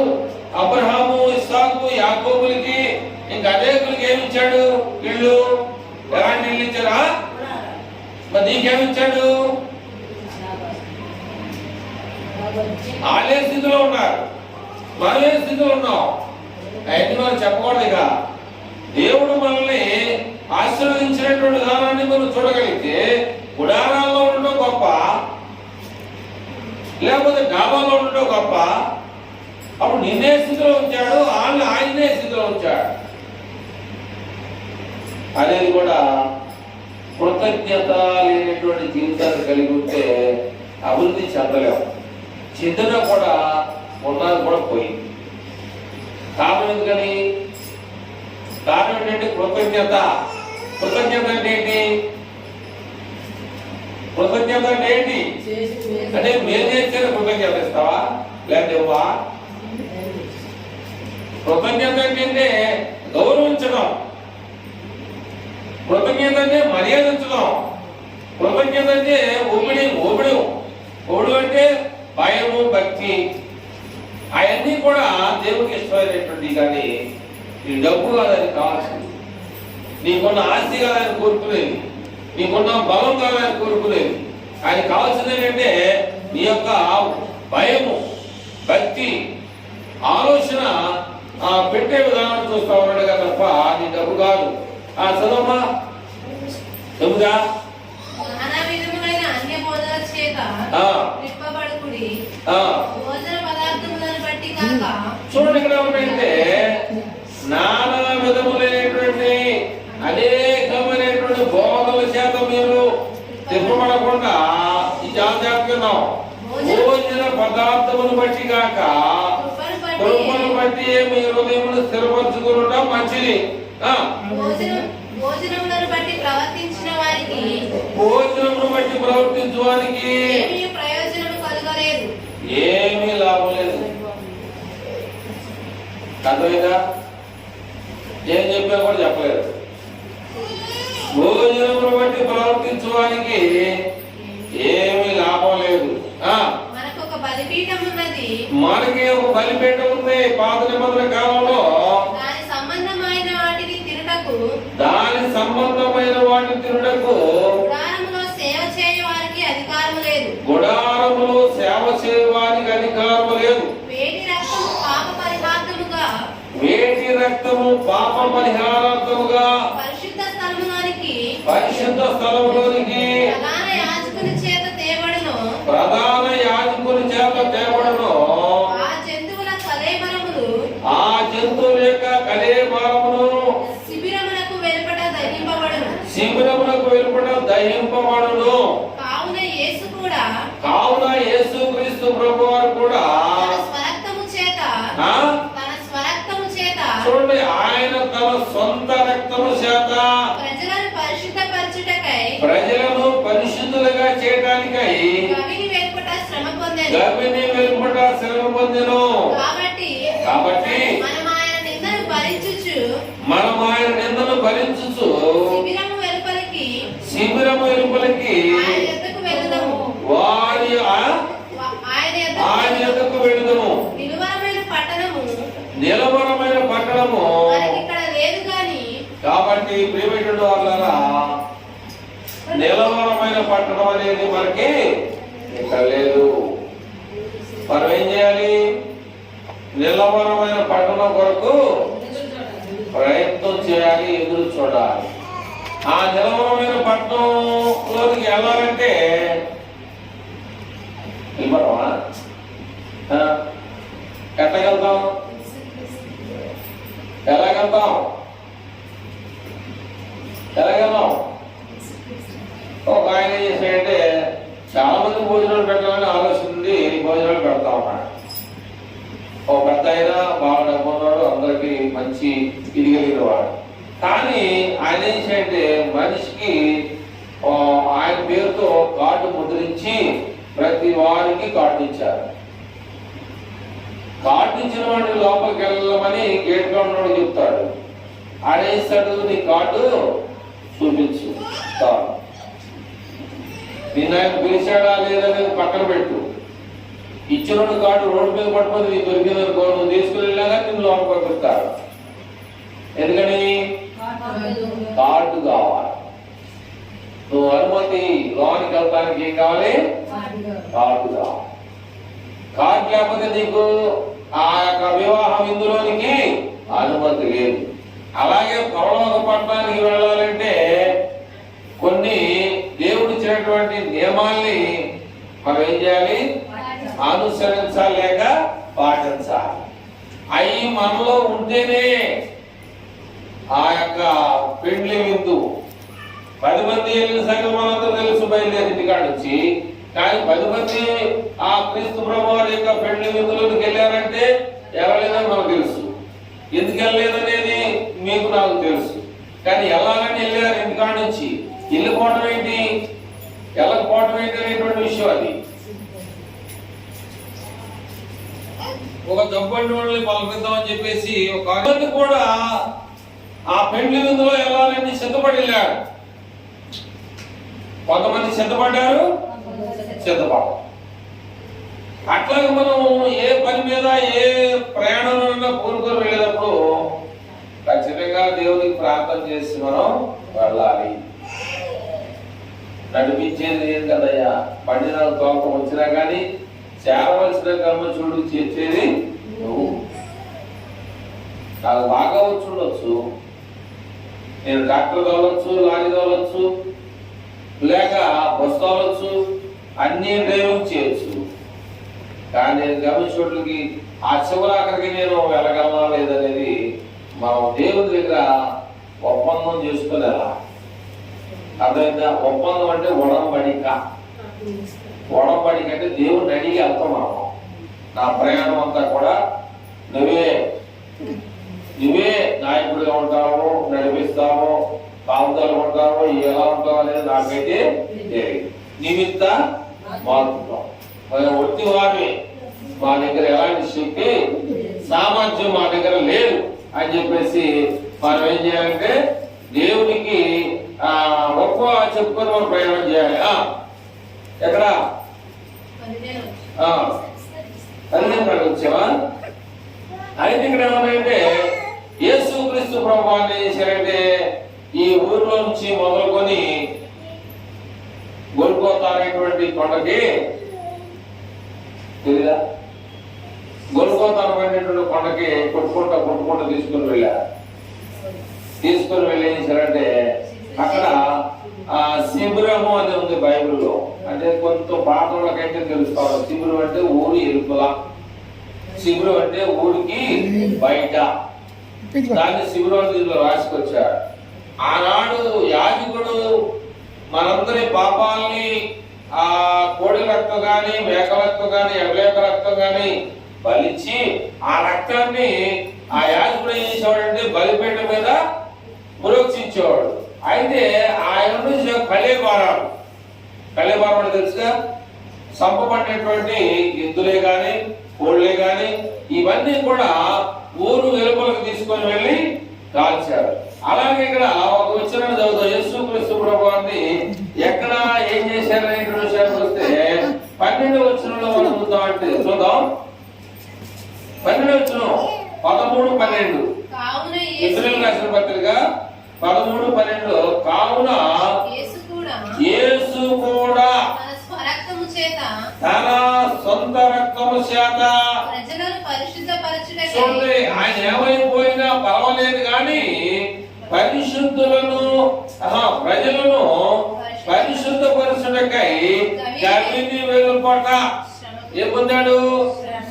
అబ్రహాము, ఇస్సాకు, యాకోబులకి ఇంకా అనేకులకి ఏమి ఇచ్చాడు? ఇళ్ళు. ఎలాంటి ఇల్లు ఇచ్చారా? మరి నీకేమి ఇచ్చాడు? వాళ్ళే స్థితిలో ఉన్నారు, మనమే స్థితిలో ఉన్నాం. అవన్నీ మనం చెప్పకూడదు. ఇక దేవుడు మనల్ని ఆశీర్వదించినటువంటి విధానాన్ని మనం చూడగలిగితే గుడారాల్లో ఉండడం గొప్ప, లేకపోతే డాబాలో ఉండడం గొప్ప. అప్పుడు నిన్నే స్థితిలో ఉంచాడు, ఆయనే స్థితిలో ఉంచాడు అనేది కూడా. కృతజ్ఞత లేనటువంటి జీవితాన్ని కలిగి ఉంటే అభివృద్ధి చెందలేము. చెందిన కూడా ఉన్నది కూడా పోయింది. కారణం ఎందుకని? కారణం ఏంటంటే కృతజ్ఞత. కృతజ్ఞత అంటే ఏంటి? కృతజ్ఞత అంటే ఏంటి? అంటే మేలు చేస్తే కృతజ్ఞత ఇస్తావా లేకపోతే ఇవ్వా? కృతజ్ఞత అంటే గౌరవించడం, కృతజ్ఞత అంటే మర్యాదించడం, కృతజ్ఞత అంటే ఒబిడు అంటే భయము, భక్తి. అవన్నీ కూడా దేవుడికి ఇష్టమైనటువంటి. కానీ నీ డబ్బు కాదని కావాల్సింది, నీకున్న ఆస్తి కాదని కోరుకునేది, నీకున్న బలం కాదని కోరుకునేది. ఆయన కావాల్సింది ఏంటంటే నీ యొక్క భయము, భక్తి, ఆలోచన పెట్టే విధానాన్ని చూస్తా ఉన్నాడుగా తప్ప నీ డబ్బు కాదు. చదవమ్మా చెబుదా. చూడండి ఇక్కడ ఏమంటే నానా విధములైనటువంటి అనేకమైనటువంటి బోధల చేత మీరు తిప్పబడకుండా ఈ జాగ్రత్తన్నాం. భోజన పదార్థమును బట్టి కాక కృపను బట్టి మీ హృదయమును స్థిరపరచుకునడం మంచిది. భోజనములను బట్టి ప్రవర్తించిన వారికి ప్రయోజనం కలగలేదు, ఏమీ లాభం లేదు. అర్థమైందా? ఏం చెప్పా కూడా చెప్పలేదు. భోజనమును బట్టి ప్రవర్తించడానికి ఏమీ లాభం లేదు. మనకి ఒక బలిపీఠం ఉన్నది. మనకి ఒక బలిపీఠం ఉంది. పాత నిబంధన కాలంలో దాని సంబంధమైన వాటిని తినుటకు గుడారములో సేవ చేయు వారికి అధికారము లేదు. గుడారములో సేవ చేయు వారికి అధికారము లేదు. వేటి రక్తము పాప పరిహారార్థముగా పరిశుద్ధ స్థలములోనికి ప్రధాన యాజకుని చేత తేబడును. ఆ జంతువుల యొక్క కళేబరమును శిబిరమునకు వెలుపట దహింపబడును. కావున యేసు క్రీస్తు ప్రభువారు కూడా చూడండి, ఆయన తన సొంత రక్తము చేత ప్రజలను పరిశుద్ధులుగా చేయడానికై గవిని వెలుపట శ్రమ పొందెను. కాబట్టి మనం ఆయన నిందను భరించుచు శిబిరము వెలుపలికి ఆయన యొద్దకు వెళుదము. నిలవరమైన పట్టణము. కాబట్టి ప్రియమైనటువంటి నిర్మలమైన పట్టణం అనేది మనకి ఇక్కడ లేదు. మనం ఏం చేయాలి? నిర్మలమైన పట్టణం కొరకు ప్రయత్నం చేయాలి, ఎదురు చూడాలి. ఆ నిర్మలమైన పట్టణంలోకి వెళ్ళాలంటే వెళ్ళమా? ఎట్టగలుగుతాం? ఎలాగెళ్తాం? ఒక ఆయన ఏం చేశాడంటే చాలా మంది భోజనాలు పెట్టాలని ఆలోచించి భోజనాలు పెడతా ఉన్నాడు. ఒక పెద్ద ఆయన బాగా డబ్బున్నాడు, అందరికి మంచి ఇది కలిగిన వాడు. కానీ ఆయన ఏం చేయంటే మనిషికి ఆయన పేరుతో కార్డు ముద్రించి ప్రతి వారికి కార్డు ఇచ్చారు. కార్డు ఇచ్చిన వాడిని లోపలికి వెళ్ళమని గేట్ లో ఉన్నవాడు చెప్తాడు. ఆయన ఇస్తాడు, నీ కార్డు చూపించు, నిన్న ఆయన పిలిచాడా లేదనేది పక్కన పెట్టు. ఇచ్చిన కార్డు రోడ్డు మీద పట్టుకొని నీకు దొరికిందనుకో, నువ్వు తీసుకుని వెళ్ళాగా నిన్ను లోపలికి పంపిస్తారు. ఎందుకని? కార్డు కావాలి. నువ్వు అనుమతి లోనికి వెళ్ళడానికి ఏం కావాలి? కార్డు కావాలి. కార్డు లేకపోతే నీకు ఆ యొక్క వివాహం ఇందులోనికి అనుమతి లేదు. అలాగే పరలోక పట్టణానికి వెళ్ళాలంటే కొన్ని దేవుడు ఇచ్చినటువంటి నియమాల్ని మనం ఏం చేయాలి? అనుసరించాలి లేక పాటించాలి. అవి మనలో ఉంటేనే ఆ యొక్క పెండ్లి విందు. 10 మంది వెళ్ళిన సంగతి మనంతా తెలుసు బయలుదేరి ఇంటికాడ నుంచి. కానీ 10 మంది ఆ క్రీస్తు ప్రభువారి యొక్క పెండ్లి విందులోకి వెళ్ళారంటే ఎవరైందని మనకు తెలుసు. ఎందుకు వెళ్ళలేదనేది మీకు నాకు తెలుసు. కానీ వెళ్ళాలని వెళ్ళారు ఇంటికాడ నుంచి. వెళ్ళిపోవడం ఏంటి, వెళ్ళకపోవడం ఏంటి అనేటువంటి విషయం అది. ఒక జబ్బడి వాళ్ళని పలకరిద్దామని చెప్పేసి ఒక మంది కూడా ఆ పెండ్లి విందులో వెళ్ళాలని సిద్ధపడి వెళ్ళారు. కొంతమంది సిద్ధపడ్డారు, సిద్ధపడ్డారు. అట్లాగే మనం ఏ పని మీద ఏ ప్రయాణంలో కోరుకొని వెళ్ళేటప్పుడు ఖచ్చితంగా దేవునికి ప్రార్థన చేసి మనం వెళ్ళాలి. నడిపించేది ఏం కదయ్యా, బండి నాకు తోకం వచ్చినా కానీ చేరవలసిన కర్మ చూడు చేర్చేది నువ్వు. నాకు బాగా వచ్చుండొచ్చు, నేను ట్రాక్టర్ తోలొచ్చు, లారీ తోలొచ్చు, లేక బస్ తోలొచ్చు, అన్ని డ్రైవింగ్ చేయొచ్చు. కానీ నేను గమనించోట్లకి ఆ చివరాఖరికి నేను వెళ్ళగలనా లేదనేది మనం దేవుని దగ్గర ఒప్పందం చేసుకుని వెళ్ళాలి. అర్థమైందా? ఒప్పందం అంటే ఒడంబడిక. ఒడంబడిక అంటే దేవుడిని అడిగి వెళ్తాం మనం. నా ప్రయాణం అంతా కూడా నువ్వే నాయకుడిగా ఉంటావు, నడిపిస్తావు, కాంతాలు ఉంటావు, ఎలా ఉంటావు అనేది నాకైతే నిమిత్త మారుతాం. ఒట్టి వారిని మా దగ్గర ఎలాంటి శక్తి సామర్థ్యం మా దగ్గర లేదు అని చెప్పేసి మనం ఏం చేయాలంటే దేవునికి గొప్ప చెప్పుకొని మనం ప్రయాణం చేయాలి. ఎక్కడ 15 వచ్చావా? అయితే ఇక్కడ ఏమన్నాయంటే యేసుక్రీస్తు ప్రభువాన్ని ఏం చేశారంటే ఈ ఊరిలో నుంచి మొదలుకొని గొల్గోతా అనేటువంటి కొండకి తెలీదా? గొల్గోతా అనేటువంటి కొండకి కొట్టుకుంటా తీసుకుని వెళ్ళారు. తీసుకుని వెళ్ళి ఏం చేశారంటే అక్కడ శిబిరము అని ఉంది బైబిల్లో. అంటే కొంత పాత్రలకైతే తెలుసుకోవాలి. శిబిరం అంటే ఊరి ఎరుపుల, శిబిరం అంటే ఊరికి బయట. దాన్ని శిబిరం దీనిలో రాసుకొచ్చాడు. ఆనాడు యాజకుడు మనందరి పాపాలని ఆ కోడి రక్తం గాని, మేక రక్తం గాని, ఎగలేక రక్తం గాని బలిచి ఆ రక్తాన్ని ఆ యాజకుడు ఏం చేసేవాడంటే బలిపేట మీద పురోక్షించేవాడు. అయితే ఆయన నుంచి కళేబారాలు అంటే తెలుసుగా, సంపబడినటువంటి ఎద్దులే గాని కోళ్లే గాని ఇవన్నీ కూడా ఊరు వెలుపలకు తీసుకొని వెళ్ళి కాల్చారు. అలాగే ఇక్కడ ఒక వచ్చిన చదువుతాం. యేసుక్రీస్తు ప్రభువాన్ని ఎక్కడ ఏం చేశారనేటువంటి విషయానికి వస్తే 12వ వచనంలో మనం చూద్దాం. అంటే చూద్దాం 12వ వచనం 13-12 ఇశ్రాయేలు రాసిన పత్రిక 13-12 కావున యేసు తన సొంత రక్తము చేత ప్రజలను పరిశుద్ధపరచుటకై చూడండి, ఆయన ఏమైపోయినా పర్వాలేదు కానీ పరిశుద్ధులను ప్రజలను పరిశుద్ధపరచుటకై గవిని వెలుపట ఏమొందాడు?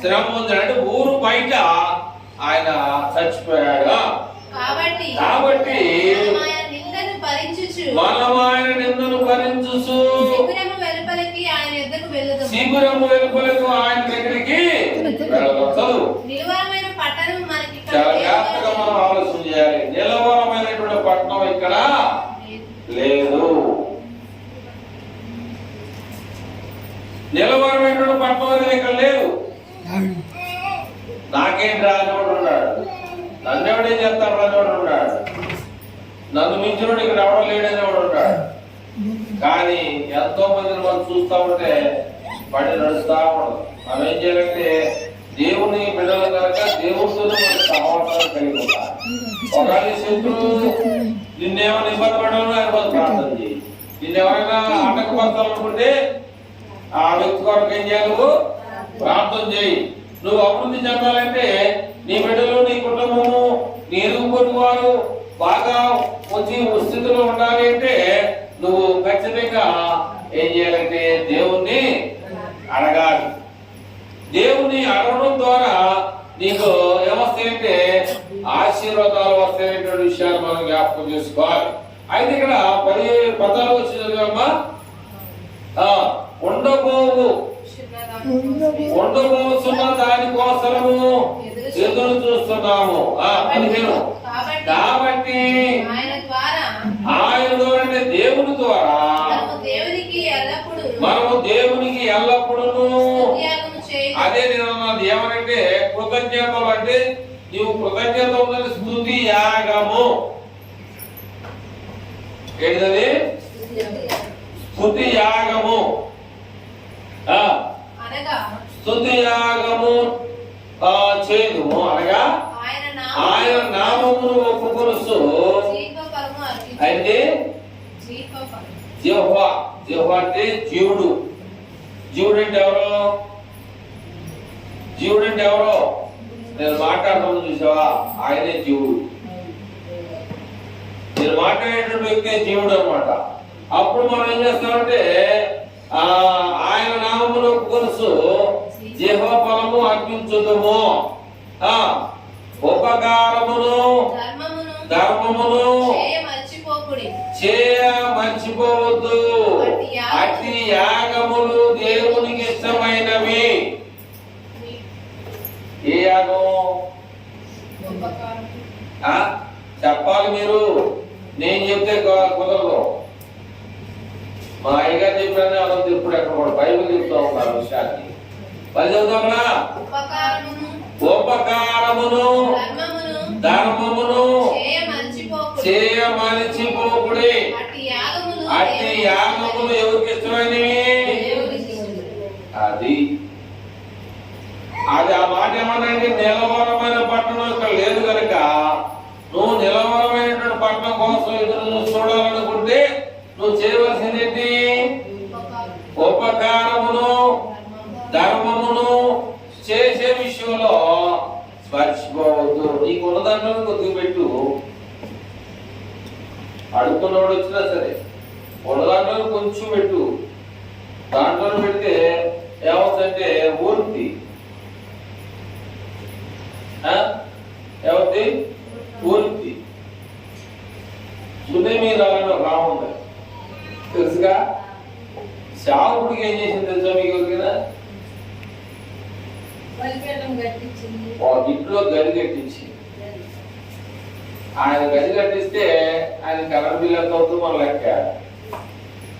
శ్రమ పొందాడు. ఊరు బయట ఆయన చచ్చిపోయాడు. కాబట్టి మనం ఆయన నిందను భరించుచు శిబిరము వెలుపలకు ఆయన దగ్గరికి వెళ్ళవచ్చు. చాలా జాగ్రత్తగా మనం ఆలోచన చేయాలి. నిలవరమైనటువంటి పట్టణం ఇక్కడ లేదు. నిలవరమైనటువంటి పట్టణం అనేది ఇక్కడ లేదు. నాకేం రానివాడు ఉన్నాడు, నన్ను ఎవడేం చేస్తాడు రానివాడు ఉన్నాడు, నన్ను మించినోడు ఇక్కడ ఎవడో లేడనేవాడు ఉంటాడు. కానీ ఎంతో మందిని మనం చూస్తూ ఉంటే పడి నడుస్తూ ఉండదు. మనం ఏం చేయాలంటే దేవుని బిడ్డలు కనుక దేవుడితో మనకు సహవాసాలు కలిగి ఉంటారు. ఒకవేళ శత్రువు నిన్నేమైనా ఇబ్బంది పడాలని ఆయన కోసం ప్రార్థన చేయి. నిన్నెవరైనా ఆటంకపరచాలనుకుంటే ఆ వ్యక్తి కొరకు ఏం చేయాలి? నువ్వు ప్రార్థన చేయి. నువ్వు అభివృద్ధి చెందాలంటే నీ బిడ్డలు, నీ కుటుంబము, నీ ఇరుగు వారు బాగా వచ్చి స్థితిలో ఉండాలి అంటే నువ్వు ఖచ్చితంగా ఏం చేయాలంటే దేవుణ్ణి అడగాలి. దేవుణ్ణి అడగడం ద్వారా నీకు ఏమొస్తాయంటే ఆశీర్వాదాలు వస్తాయనేటువంటి విషయాన్ని మనం జ్ఞాపకం చేసుకోవాలి. అయితే ఇక్కడ 14 వచ్చిందమ్మా, ఉండబోతున్న దానికోసము ఎదురు చూస్తున్నాము. కాబట్టి ఆయన ద్వారా దేవుని ద్వారా మనము దేవునికి ఎల్లప్పుడూ అదే నేను అన్నది ఏమనంటే కృతజ్ఞతలు అంటే నీవు కృతజ్ఞత ఉన్నది స్తుతి యాగము. ఏంటది? స్తుతి యాగము. స్తుతి యాగము చేదుము అనగా ఆయన నామమును ఒప్పుకొనుచు. అయితే జిహ్వా అంటే జీవుడు. జీవుడు అంటే ఎవరు? జీవుడు అంటే ఎవరు? నేను మాట్లాడతాను చూసావా, ఆయనే జీవుడు. నేను మాట్లాడేటువంటి వ్యక్తి జీవుడు అన్నమాట. అప్పుడు మనం ఏం చేస్తామంటే ఆయన నామమును ఒప్పుకొనుచు జిహ్వ ఫలము అర్పించుదుము. ఉపకారమును ధర్మమును చేయ మర్చిపోవద్దు. అతి యాగములు దేవునికి ఇష్టమైనవి. ఏ యాగం చెప్పాలి మీరు, నేను చెప్తే కుదరదు. మా అయ్యగారు చెప్పాను అలా ఇప్పుడు ఎక్కడ కూడా బైబిల్ చెప్తా ఉన్నారు విషయాన్ని. పది చదువుతామా? ఉపకారమును ధర్మమును చేయ మరిచిపోకుడి. అట్టి యాగములు ఎవరికి ఇష్టమైనవి? అది ఆ మాట ఏమన్నాయంటే నిలవరమైన పట్టణం ఇక్కడ లేదు కనుక నువ్వు నిలవరమైనటువంటి పట్టణం కోసం ఎదురు చూడాలనుకుంటే నువ్వు చేయవలసింది ఏంటి? ఉపకారమును ధర్మమును చేసే విషయంలో మర్చిపోవద్దు. నీకున్న దాంట్లో కొద్దిగా పెట్టు. అడుక్కున్నవాడు వచ్చినా సరే ఉన్న దాంట్లో కొంచెం పెట్టు. దాంట్లో పెడితే ఏమవుతుందంటే ఊరికి ఏమవుతుంది? ఊరికి సునేమి రాలని ఒక రామ ఉంది తెలుసుగా. శావుడికి ఏం చేసింది తెలుసా మీకు? ఎవరికైనా ఇంట్లో గది కట్టించి ఆయన గది కట్టిస్తే ఆయన కరెంట్ బిల్ ఎంత అవుతుందో మన లెక్క.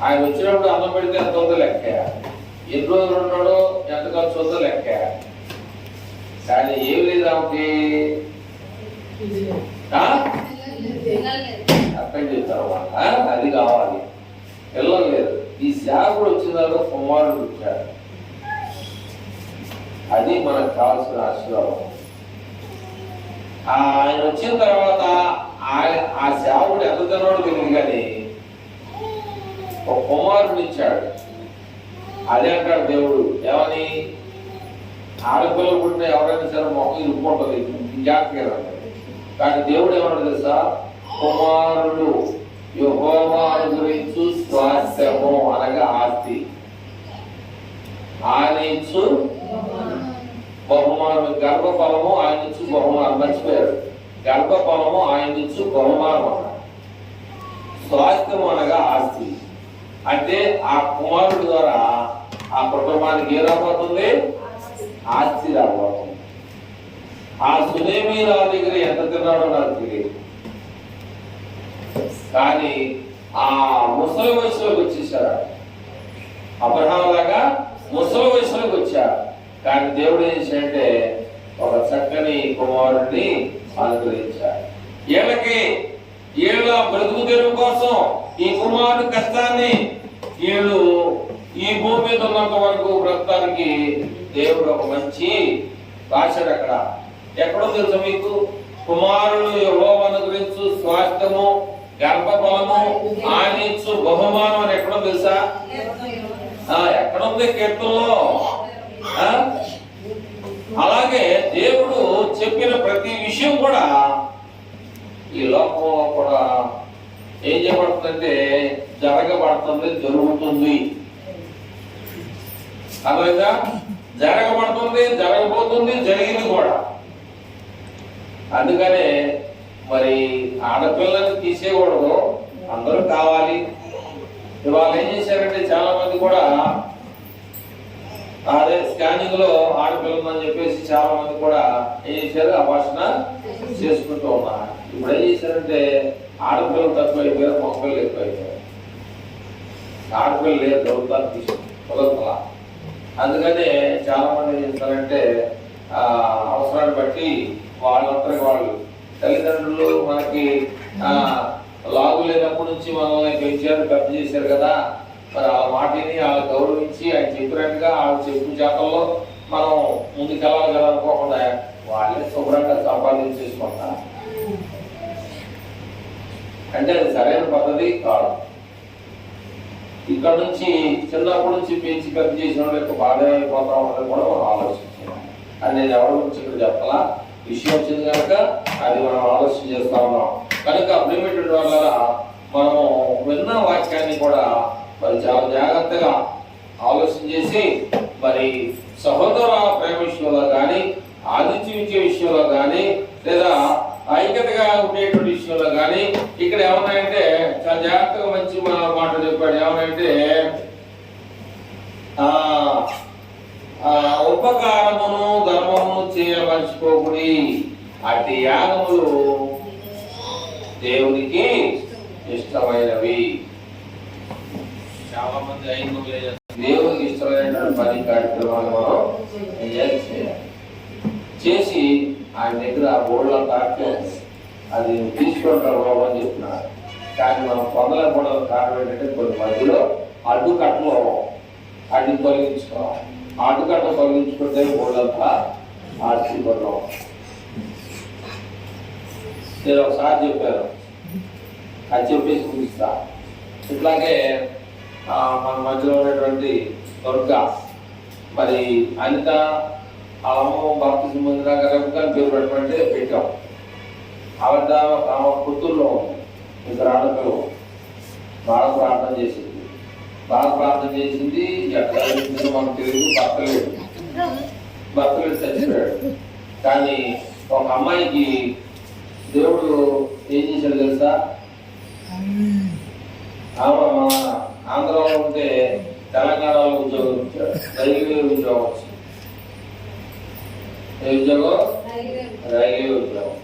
ఆయన వచ్చినప్పుడు అన్నం పెడితే ఎంత అవుతుందో లెక్క. ఎన్ని రోజులు ఉన్నాడో ఎంత ఖర్చు అవుతుందో లెక్క. కానీ ఏం లేదు ఆమెకి. అర్థం చేస్తారు అన్నమాట. అది కావాలి. పిల్లలు లేదు. ఈ శాఖడు వచ్చిన తర్వాత కుమారుడు వచ్చాడు. అది మనకు కావాల్సిన ఆశీర్వాదం. ఆయన వచ్చిన తర్వాత ఆ శావుడు ఎంత తిన్నాడు తెలియదు కానీ ఒక కుమారుడు ఇచ్చాడు. ఆ అదే అంటాడు దేవుడు. ఏమని? ఆడపిల్లలు పుట్టిన ఎవరైనా సరే మొక్క ఇరుక్కుంటుంది, జాగ్రత్తగా అంటాడు. కానీ దేవుడు ఏమన్నా తెలుసా? కుమారుడు యెహోవా అనుగ్రహించు స్వాస్థ్యము అనగా ఆస్తి, ఆయన ఇచ్చు బహుమానం. గర్భఫలము ఆయన ఇచ్చు బహుమానం. మర్చిపోయారు, గర్భఫలము ఆయన ఇచ్చు బహుమానం అన్నాడు. స్వాస్థ్యము అనగా ఆస్తి. అంటే ఆ కుమారుడు ద్వారా ఆ కుటుంబానికి ఏ రాబోతుంది? ఆస్తి రాబోతుంది. ఆ సునేమి రావు దగ్గర ఎంత తిన్నాడో నాకు తెలియదు, కానీ ఆ ముసలి వయసులోకి వచ్చేసాడు. అబ్రహాం లాగా ముసలి వయసులోకి వచ్చాడు. కానీ దేవుడు ఏం చేశాడంటే ఒక చక్కని కుమారుడిని అనుగ్రహించాడు. ఏళ్ళ బ్రతుకు తెరువు కోసం ఈ కుమారుడు కష్టాన్ని వీళ్ళు ఈ భూమి మీద ఉన్నంత వరకు బ్రతకానికి దేవుడు ఒక మంచి రాశాడు. అక్కడ ఎక్కడో తెలుసా మీకు? కుమారుడు యెహోవా అనుగ్రహించు స్వాస్థ్యము, గర్భఫలము, ఆయన ఇచ్చు బహుమానం అని ఎక్కడో తెలుసా? ఎక్కడుంది? కీర్తనలో. అలాగే దేవుడు చెప్పిన ప్రతి విషయం కూడా ఈ లోకంలో కూడా ఏం చేయబడుతుందంటే జరగబడుతుంది, జరుగుతుంది. అర్థమైందా? జరగబడుతుంది, జరగబోతుంది, జరిగింది కూడా. అందుకనే మరి ఆడపిల్లల్ని తీసేయకూడదు, అందరూ కావాలి. ఇవాళ ఏం చేశారంటే చాలా మంది కూడా అదే స్కానింగ్ లో ఆడపిల్లలు అని చెప్పేసి చాలా మంది కూడా ఏం చేశారు? అభాషణ చేసుకుంటూ ఉన్నారు. ఇప్పుడు ఏం చేశారంటే ఆడపిల్లలు తక్కువ అయిపోయారు, మగపిల్లలు ఎక్కువ అయిపోయారు. ఆడపిల్లలు లేదు, దొరుకుతారు తీసుకుంటా. అందుకనే చాలా మంది ఏం చేస్తారంటే అవసరాన్ని బట్టి వాళ్ళందరికీ వాళ్ళు తల్లిదండ్రులు మనకి లాగు లేనప్పటి నుంచి మనల్ని పెంచారు, పెద్ద చేశారు కదా. మరి వాళ్ళ మాటిని వాళ్ళు గౌరవించి ఆయన చెప్పినట్టుగా వాళ్ళ చెప్పు చేతల్లో మనం ముందుకెళ్ళాలి కదా అనుకోకుండా వాళ్ళే శుభ్రంగా సంపాదించేసుకుంటా అంటే అది సరైన పద్ధతి కాదు. ఇక్కడ నుంచి చిన్నప్పటి నుంచి పెంచి పెద్ద చేసిన వాళ్ళు ఎక్కువ బాగా అయిపోతా ఉన్నది కూడా మనం ఆలోచించాలి. అది నేను ఎవరి గురించి ఇక్కడ చెప్పాలా, విషయం వచ్చింది కనుక అది మనం ఆలోచన చేస్తా ఉన్నాం. కనుక ప్రేమిటెడ్ వల్ల మనము విన్న వాక్యాన్ని కూడా మరి చాలా జాగ్రత్తగా ఆలోచన చేసి మరి సహోదర ప్రేమ విషయంలో కానీ, ఆదిత్య విషయంలో కానీ, లేదా ఐక్యతగా ఉండేటువంటి విషయంలో కానీ ఇక్కడ ఏమన్నాయంటే చాలా జాగ్రత్తగా మంచి మాట చెప్పాడు. ఏమనంటే ఉపకారమును ధర్మమును చేయమర్చిపోకుడి, అట్టి యాగములు దేవునికి ఇష్టమైనవి. చాలా మంది దేవునికి ఇష్టమైన పని కార్యక్రమాలు మనం చేయాలి. చేసి ఆయన దగ్గర ఆ బోర్డులో తాకే అది తీసుకుంటారు బాబు అని చెప్తున్నారు. కానీ మనం పొందలేకపోవడం కారణం ఏంటంటే కొన్ని మధ్యలో అడ్డుకట్టలు అడ్డు తొలగించుకోవాలి. అడ్డుకట్ట తొలగించుకుంటే బోర్డులంతా ఆశ్చర్యపడడం. నేను ఒకసారి చెప్పాను, అది చెప్పేసి ముగిస్తా. ఇట్లాగే మన మధ్యలో ఉన్నటువంటి దుర్గా మరి అనిత అమ్మ బాప్తిజం పొందినాక రెబెక్కాని పేరు పెట్టమంటే పెట్టాం. ఆమె పుత్తూరులో ఉంది, ఇద్దరు ఆడపిల్లలు. బాగా ప్రార్థన చేసింది. ఎక్కడ మనకు తెలియదు, భర్త లేడు, చచ్చిపోయాడు. కానీ ఒక అమ్మాయికి దేవుడు ఏం చేశాడు తెలుసా? ఆమె ఆంధ్రలో ఉంటే తెలంగాణలో ఉద్యోగం ఇచ్చాడు, రైల్వే ఉద్యోగం వచ్చింది. రైల్వే ఉద్యోగం.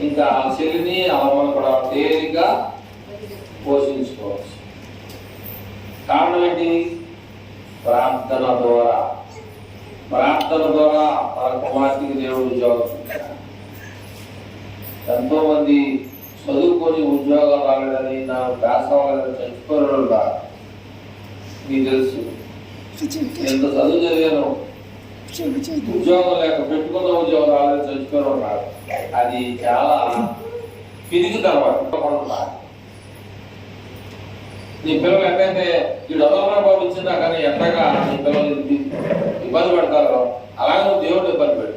ఇంకా ఆ చెల్లిని అమ్మను కూడా తేలిగ్గా పోషించుకోవచ్చు. కారణం ఏంటి? ప్రార్థన ద్వారా మన కుమార్తెకి దేవుడు ఉద్యోగం. ఎంతో మంది చదువుకొని ఉద్యోగాలు రాలేదని, నా వ్యాసవాళ్ళని చచ్చిపోయిన మీకు తెలుసు. ఎంత చదువు చదివాను, ఉద్యోగం లేక పెట్టుకున్న ఉద్యోగం రాలేదు, చచ్చిపోయిన ఉన్నారు. అది చాలా పిరిగి తర్వాత నీ పిల్లలు ఎట్లయితే ఈ డొలరా బాబు ఇచ్చినా కానీ ఎట్లాగా నీ పిల్లలు ఇబ్బంది పడతారో అలాగే నువ్వు దేవుడు ఇబ్బంది పెట్టు.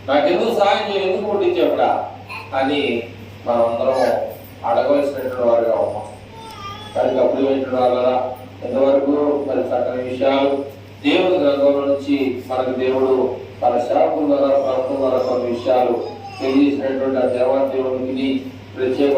నాకెందుకు సహాయం చేయ, ఎందుకు పుట్టించావుడా అని మనం అందరం అడగవలసినటువంటి వారుగా ఉన్నాం. కానీ అప్పుడు ఏంటంటే వాళ్ళ ఎంతవరకు మరి చక్కని విషయాలు దేవుడి గ్రంథంలో నుంచి మనకు దేవుడు మన శాపం ద్వారా ప్రభుత్వం ద్వారా కొన్ని విషయాలు తెలియజేసినటువంటి ఆ దేవాదేవునికి ప్రత్యేక